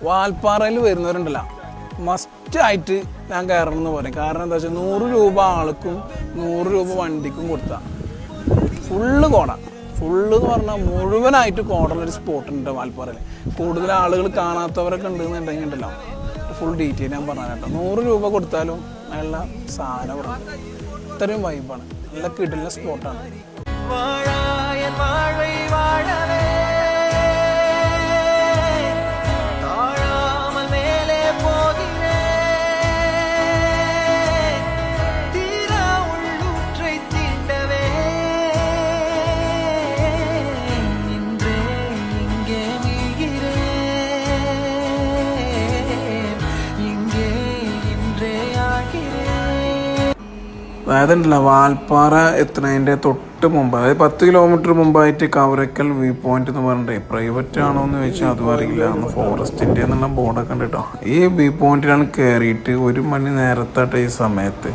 വാൽപ്പാറയിൽ വരുന്നവരുണ്ടല്ലോ മസ്റ്റായിട്ട് ഞാൻ കയറണമെന്ന് പറയും. കാരണം എന്താ വെച്ചാൽ 100 രൂപ ആൾക്കും 100 രൂപ വണ്ടിക്കും കൊടുത്താൽ ഫുള്ള് കോട, ഫുള്ള് എന്ന് പറഞ്ഞാൽ മുഴുവനായിട്ട് കോടലൊരു സ്പോട്ടുണ്ട് വാൽപ്പാറയിൽ. കൂടുതൽ ആളുകൾ കാണാത്തവരൊക്കെ ഉണ്ടെന്നുണ്ടെങ്കിൽ ഉണ്ടല്ലോ ഫുൾ ഡീറ്റെയിൽ ഞാൻ പറഞ്ഞ കേട്ടോ. 100 രൂപ കൊടുത്താലും നല്ല സാധനം കൊടുക്കും. ഇത്രയും വൈബാണ്, നല്ല കിടന്ന സ്പോട്ടാണ്. അതായതുണ്ടല്ലോ വാൽപ്പാറ എത്തുന്നതിൻ്റെ തൊട്ട് മുമ്പ്, അതായത് 10 കിലോമീറ്റർ മുമ്പായിട്ട് കവരക്കൽ വ്യൂ പോയിന്റ് എന്ന് പറഞ്ഞിട്ട് പ്രൈവറ്റ് ആണോ എന്ന് ചോദിച്ചാൽ അതും അറിയില്ല. അന്ന് ഫോറസ്റ്റിൻ്റെ എന്നുള്ള ബോർഡൊക്കെ ഉണ്ട് കേട്ടോ. ഈ വ്യൂ പോയിന്റിലാണ് കയറിയിട്ട് 1 മണി നേരത്തായിട്ട് ഈ സമയത്ത്